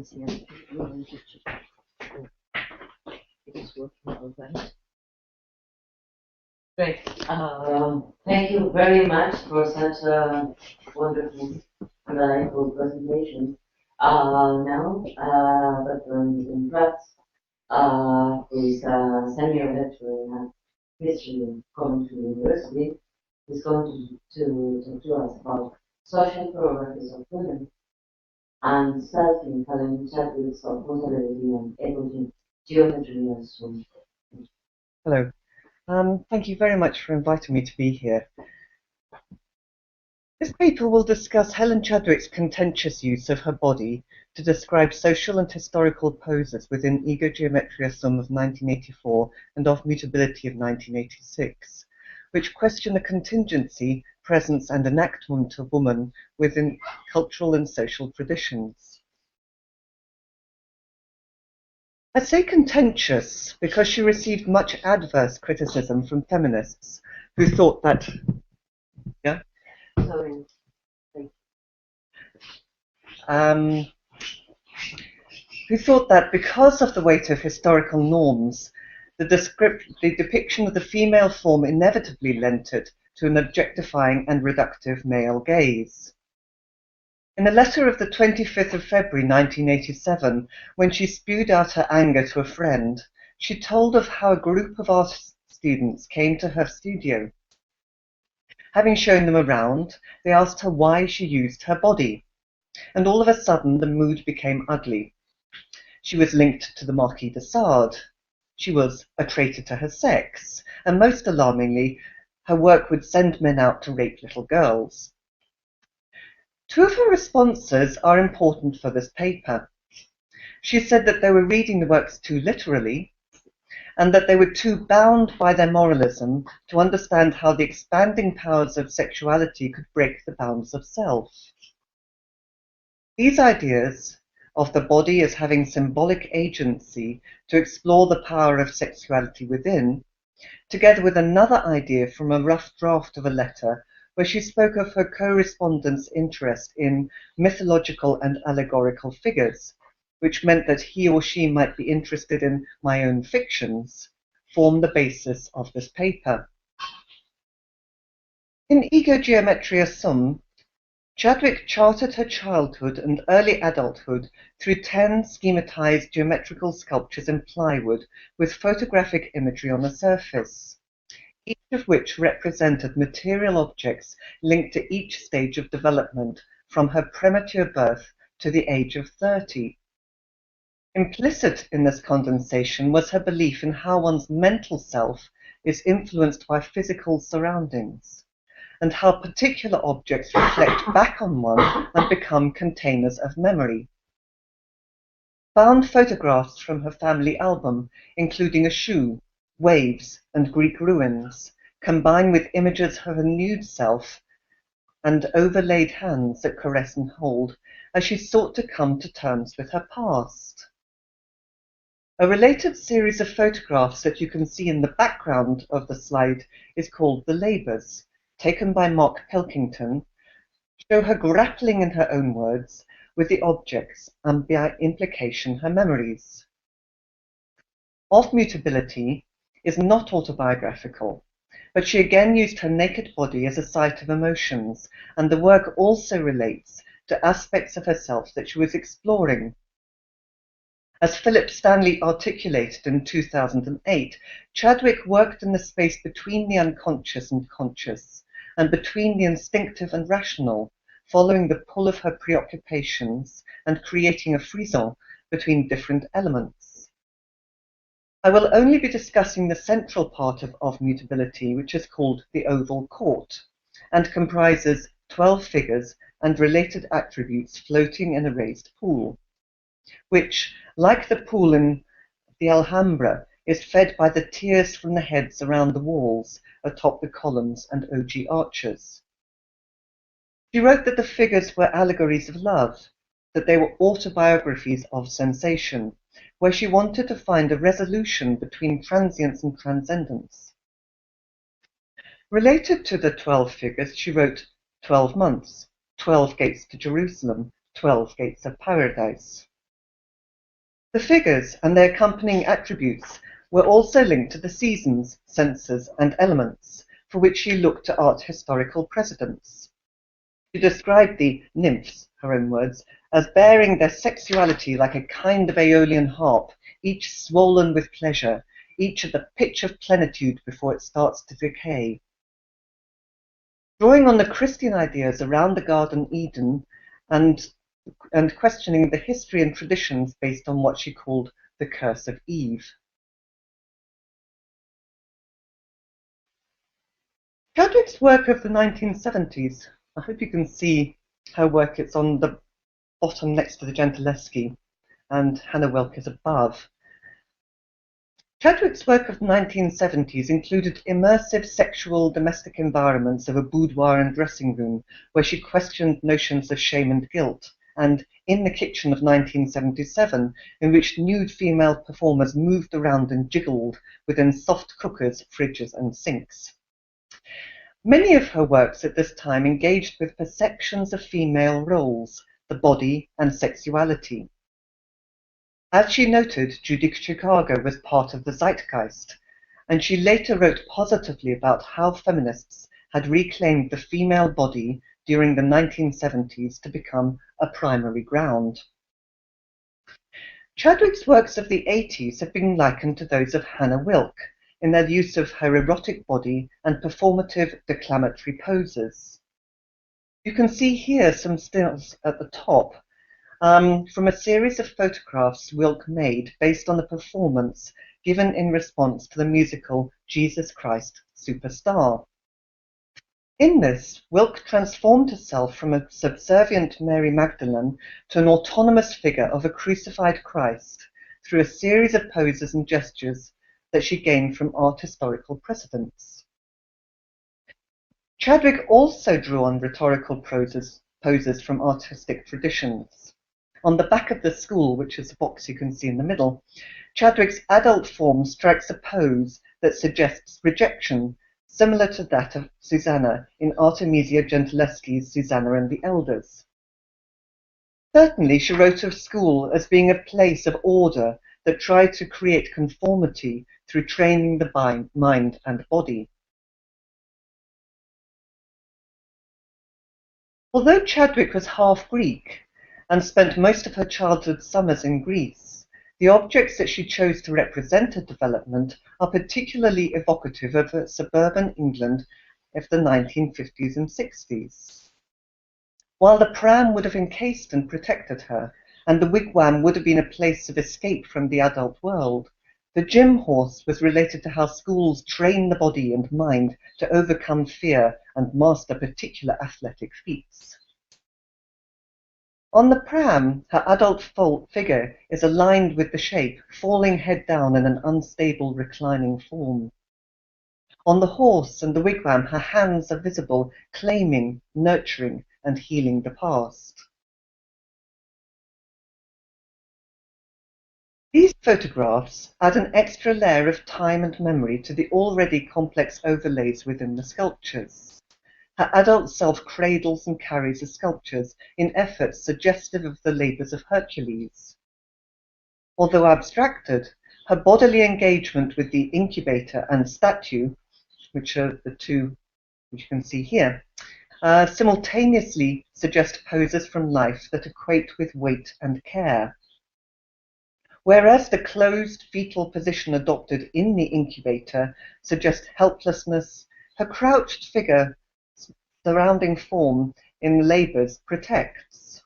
see it is working all right. Great. Thank you very much for such a wonderful and delightful presentation. Now, Dr. Imogen Racz, who is a senior lecturer in history in Coventry University, is going to talk to us about social choreographies of women and starting Helen Chadwick's of Mutability and Imogen Geometria as well. Hello. Thank you very much for inviting me to be here. This paper will discuss Helen Chadwick's contentious use of her body to describe social and historical poses within Geometria of 1984 and of Mutability of 1986, which question the contingency, presence and enactment of woman within cultural and social traditions. I say contentious because she received much adverse criticism from feminists who thought that, who thought that because of the weight of historical norms, the depiction of the female form inevitably lent it to an objectifying and reductive male gaze. In a letter of the 25th of February 1987, when she spewed out her anger to a friend, she told of how a group of art students came to her studio. Having shown them around, they asked her why she used her body, and all of a sudden the mood became ugly. She was linked to the Marquis de Sade. She was a traitor to her sex, and most alarmingly, her work would send men out to rape little girls. Two of her responses are important for this paper. She said that they were reading the works too literally, and that they were too bound by their moralism to understand how the expanding powers of sexuality could break the bounds of self. These ideas of the body as having symbolic agency to explore the power of sexuality within, together with another idea from a rough draft of a letter where she spoke of her co-respondent's interest in mythological and allegorical figures, which meant that he or she might be interested in my own fictions, form the basis of this paper. In Geometria Sum, Chadwick charted her childhood and early adulthood through 10 schematized geometrical sculptures in plywood with photographic imagery on the surface, each of which represented material objects linked to each stage of development from her premature birth to the age of 30. Implicit in this condensation was her belief in how one's mental self is influenced by physical surroundings, and how particular objects reflect back on one and become containers of memory. Found photographs from her family album, including a shoe, waves, and Greek ruins, combine with images of her nude self and overlaid hands that caress and hold as she sought to come to terms with her past. A related series of photographs that you can see in the background of the slide is called The Labours, taken by Mark Pilkington, show her grappling, in her own words, with the objects and by implication her memories. Of Mutability is not autobiographical, but she again used her naked body as a site of emotions, and the work also relates to aspects of herself that she was exploring. As Philip Stanley articulated in 2008, Chadwick worked in the space between the unconscious and conscious, and between the instinctive and rational, following the pull of her preoccupations and creating a frisson between different elements. I will only be discussing the central part of Mutability, which is called the Oval Court, and comprises 12 figures and related attributes floating in a raised pool, which, like the pool in the Alhambra, is fed by the tears from the heads around the walls, atop the columns and ogee arches. She wrote that the figures were allegories of love, that they were autobiographies of sensation, where she wanted to find a resolution between transience and transcendence. Related to the 12 figures, she wrote 12 months, 12 gates to Jerusalem, 12 gates of paradise. The figures and their accompanying attributes were also linked to the seasons, senses, and elements, for which she looked to art historical precedents. She described the nymphs, her own words, as bearing their sexuality like a kind of Aeolian harp, each swollen with pleasure, each at the pitch of plenitude before it starts to decay. Drawing on the Christian ideas around the Garden Eden and questioning the history and traditions based on what she called the curse of Eve. Chadwick's work of the 1970s, I hope you can see her work, it's on the bottom next to the Gentileschi, and Hannah Wilke is above. Chadwick's work of the 1970s included immersive sexual domestic environments of a boudoir and dressing room, where she questioned notions of shame and guilt, and In the Kitchen of 1977, in which nude female performers moved around and jiggled within soft cookers, fridges, and sinks. Many of her works at this time engaged with perceptions of female roles, the body, and sexuality. As she noted, Judy Chicago was part of the zeitgeist, and she later wrote positively about how feminists had reclaimed the female body during the 1970s to become a primary ground. Chadwick's works of the 80s have been likened to those of Hannah Wilke in their use of her erotic body and performative declamatory poses. You can see here some stills at the top from a series of photographs Wilke made based on a performance given in response to the musical Jesus Christ Superstar. In this, Wilke transformed herself from a subservient Mary Magdalene to an autonomous figure of a crucified Christ through a series of poses and gestures that she gained from art historical precedents. Chadwick also drew on rhetorical poses from artistic traditions. On the back of the school, which is the box you can see in the middle, Chadwick's adult form strikes a pose that suggests rejection, similar to that of Susanna in Artemisia Gentileschi's Susanna and the Elders. Certainly, she wrote of school as being a place of order that tried to create conformity through training the mind and body. Although Chadwick was half Greek and spent most of her childhood summers in Greece, the objects that she chose to represent her development are particularly evocative of suburban England of the 1950s and 60s. While the pram would have encased and protected her, and the wigwam would have been a place of escape from the adult world, the gym horse was related to how schools train the body and mind to overcome fear and master particular athletic feats. On the pram, her adult figure is aligned with the shape, falling head down in an unstable reclining form. On the horse and the wigwam, her hands are visible, claiming, nurturing, and healing the past. These photographs add an extra layer of time and memory to the already complex overlays within the sculptures. Her adult self cradles and carries the sculptures in efforts suggestive of the labours of Hercules. Although abstracted, her bodily engagement with the incubator and statue, which are the two which you can see here, simultaneously suggest poses from life that equate with weight and care. Whereas the closed fetal position adopted in the incubator suggests helplessness, her crouched figure surrounding form in labours protects.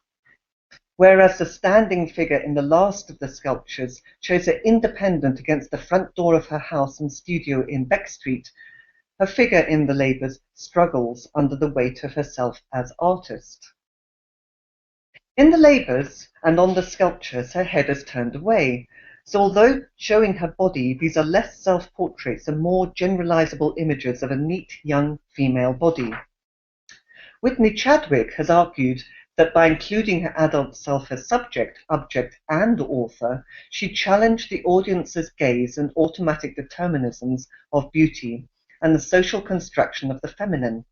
Whereas the standing figure in the last of the sculptures shows her independent against the front door of her house and studio in Beck Street, her figure in the labours struggles under the weight of herself as artist. In the labours and on the sculptures, her head is turned away, so although showing her body, these are less self-portraits and more generalizable images of a neat young female body. Whitney Chadwick has argued that by including her adult self as subject, object, and author, she challenged the audience's gaze and automatic determinisms of beauty and the social construction of the feminine.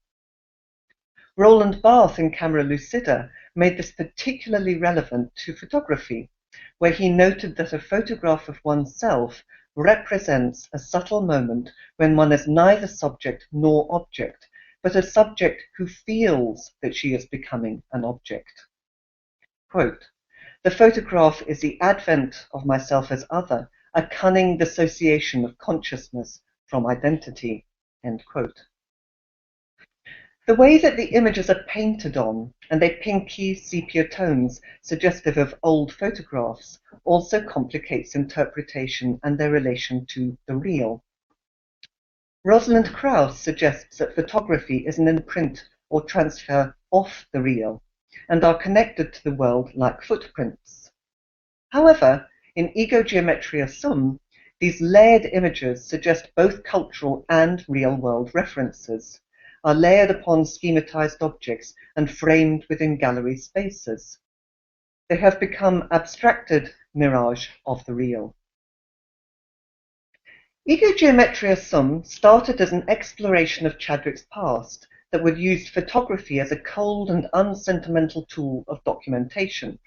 Roland Barthes in Camera Lucida made this particularly relevant to photography, where he noted that a photograph of oneself represents a subtle moment when one is neither subject nor object, but a subject who feels that she is becoming an object. Quote, "The photograph is the advent of myself as other, a cunning dissociation of consciousness from identity." End quote. The way that the images are painted on, and their pinky sepia tones suggestive of old photographs, also complicates interpretation and their relation to the real. Rosalind Krauss suggests that photography is an imprint or transfer of the real, and are connected to the world like footprints. However, in Ego Geometria Sum, these layered images suggest both cultural and real-world references, are layered upon schematized objects and framed within gallery spaces. They have become abstracted mirage of the real. Ego Geometria Sum started as an exploration of Chadwick's past that would use photography as a cold and unsentimental tool of documentation.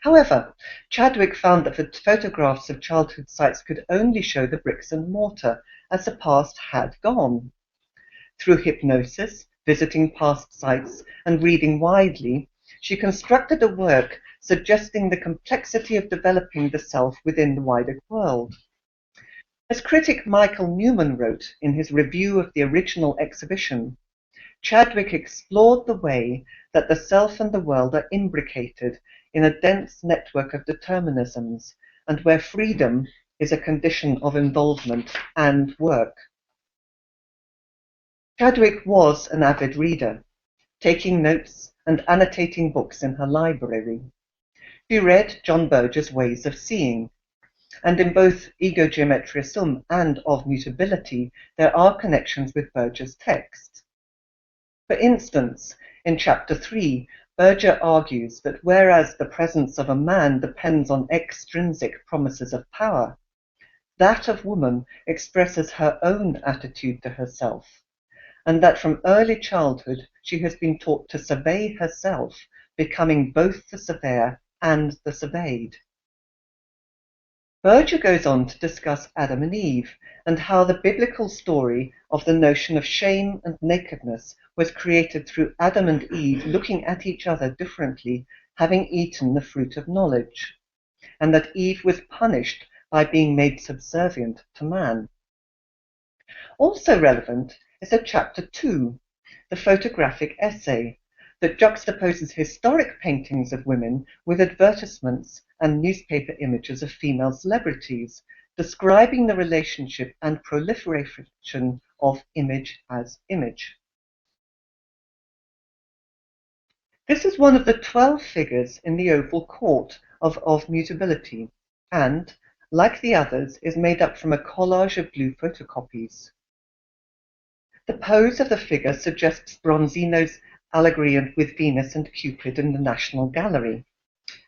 However, Chadwick found that the photographs of childhood sites could only show the bricks and mortar, as the past had gone. Through hypnosis, visiting past sites, and reading widely, she constructed a work suggesting the complexity of developing the self within the wider world. As critic Michael Newman wrote in his review of the original exhibition, Chadwick explored the way that the self and the world are imbricated in a dense network of determinisms, and where freedom is a condition of involvement and work. Chadwick was an avid reader, taking notes and annotating books in her library. She read John Berger's Ways of Seeing, and in both Ego Geometria Sum and of Mutability, there are connections with Berger's text. For instance, in Chapter 3, Berger argues that whereas the presence of a man depends on extrinsic promises of power, that of woman expresses her own attitude to herself, and that from early childhood she has been taught to survey herself, becoming both the surveyor and the surveyed. Berger goes on to discuss Adam and Eve, and how the biblical story of the notion of shame and nakedness was created through Adam and Eve looking at each other differently, having eaten the fruit of knowledge, and that Eve was punished by being made subservient to man. Also relevant is a Chapter 2, the photographic essay, that juxtaposes historic paintings of women with advertisements and newspaper images of female celebrities, describing the relationship and proliferation of image as image. This is one of the 12 figures in the oval court of Mutability, and, like the others, is made up from a collage of blue photocopies. The pose of the figure suggests Bronzino's allegory with Venus and Cupid in the National Gallery,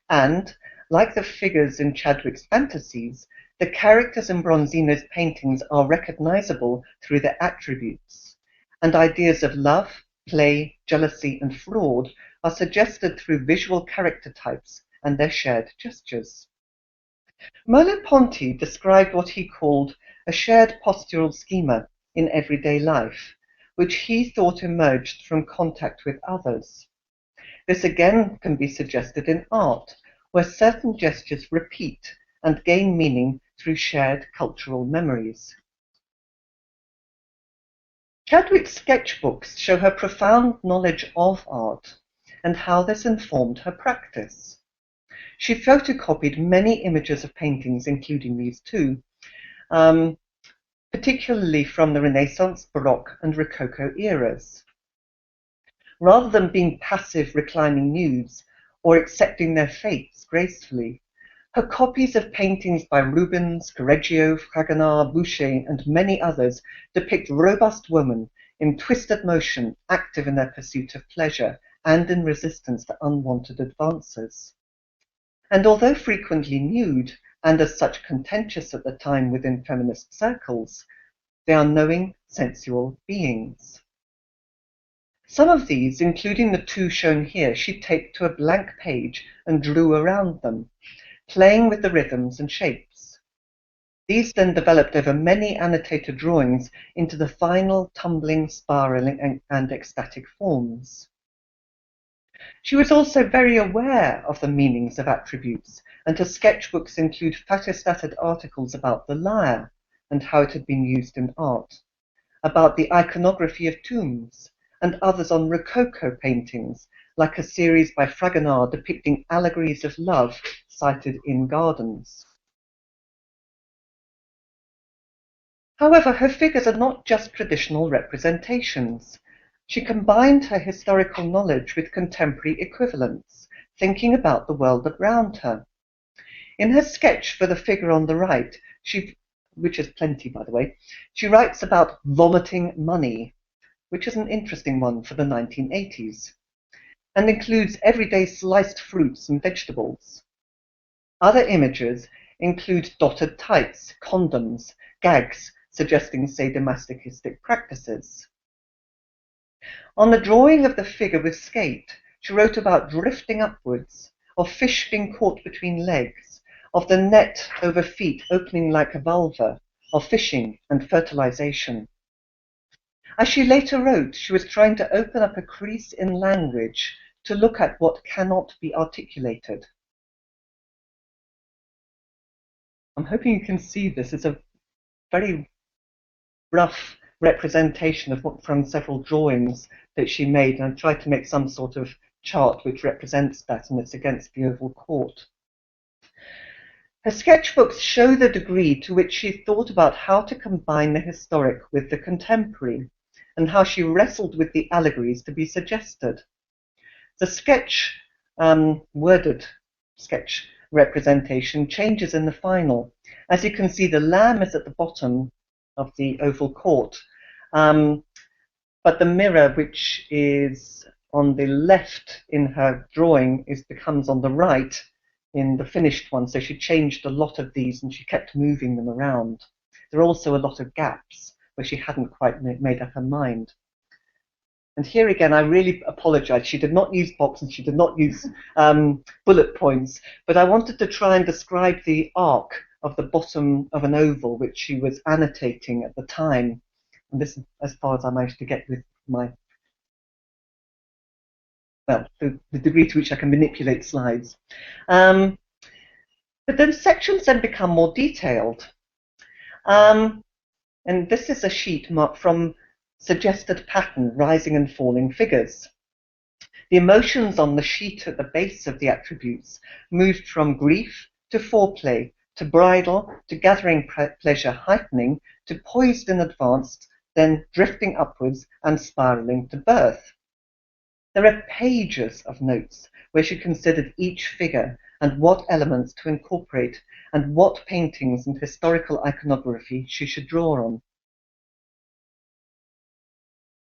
and, like the figures in Chadwick's fantasies, the characters in Bronzino's paintings are recognizable through their attributes, and ideas of love, play, jealousy, and fraud are suggested through visual character types and their shared gestures. Merleau-Ponty described what he called a shared postural schema in everyday life, which he thought emerged from contact with others. This again can be suggested in art, where certain gestures repeat and gain meaning through shared cultural memories. Chadwick's sketchbooks show her profound knowledge of art and how this informed her practice. She photocopied many images of paintings, including these two, particularly from the Renaissance, Baroque, and Rococo eras. Rather than being passive reclining nudes or accepting their fates gracefully, her copies of paintings by Rubens, Correggio, Fragonard, Boucher, and many others depict robust women in twisted motion, active in their pursuit of pleasure and in resistance to unwanted advances. And although frequently nude, and as such contentious at the time within feminist circles, they are knowing, sensual beings. Some of these, including the two shown here, she taped to a blank page and drew around them, playing with the rhythms and shapes. These then developed over many annotated drawings into the final tumbling, spiraling, and ecstatic forms. She was also very aware of the meanings of attributes, and her sketchbooks include photostated articles about the lyre and how it had been used in art, about the iconography of tombs, and others on Rococo paintings, like a series by Fragonard depicting allegories of love sited in gardens. However, her figures are not just traditional representations. She combined her historical knowledge with contemporary equivalents, thinking about the world around her. In her sketch for the figure on the right, which is plenty by the way, she writes about vomiting money, which is an interesting one for the 1980s, and includes everyday sliced fruits and vegetables. Other images include dotted tights, condoms, gags, suggesting sadomasochistic practices. On the drawing of the figure with skate, she wrote about drifting upwards, of fish being caught between legs, of the net over feet opening like a vulva, of fishing and fertilization. As she later wrote, she was trying to open up a crease in language to look at what cannot be articulated. I'm hoping you can see this. It's a very rough representation of from several drawings that she made, and I tried to make some sort of chart which represents that, and it's against the oval court. Her sketchbooks show the degree to which she thought about how to combine the historic with the contemporary, and how she wrestled with the allegories to be suggested. The sketch, worded sketch representation changes in the final. As you can see, the lamb is at the bottom of the oval court, but the mirror, which is on the left in her drawing, becomes on the right in the finished one. So she changed a lot of these and she kept moving them around. There are also a lot of gaps where she hadn't quite made up her mind. And here again, I really apologize. She did not use boxes, she did not use bullet points, but I wanted to try and describe the arc of the bottom of an oval, which she was annotating at the time. And this is as far as I managed to get with my, well, the degree to which I can manipulate slides. But those sections then become more detailed. And this is a sheet marked from suggested pattern, rising and falling figures. The emotions on the sheet at the base of the attributes moved from grief to foreplay, to bridal, to gathering pleasure heightening, to poised and advanced, then drifting upwards and spiraling to birth. There are pages of notes where she considered each figure and what elements to incorporate and what paintings and historical iconography she should draw on.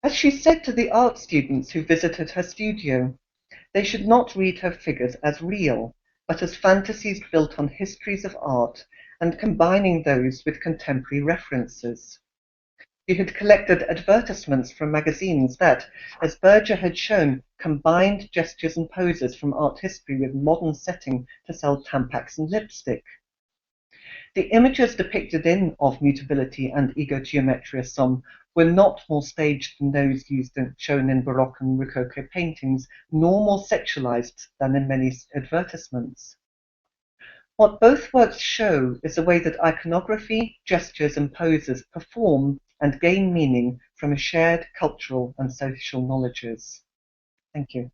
As she said to the art students who visited her studio, they should not read her figures as real, but as fantasies built on histories of art and combining those with contemporary references. She had collected advertisements from magazines that, as Berger had shown, combined gestures and poses from art history with modern setting to sell Tampax and lipstick. The images depicted in Of Mutability and Ego Geometria Sum were not more staged than those shown in Baroque and Rococo paintings, nor more sexualized than in many advertisements. What both works show is the way that iconography, gestures, and poses perform and gain meaning from a shared cultural and social knowledges. Thank you.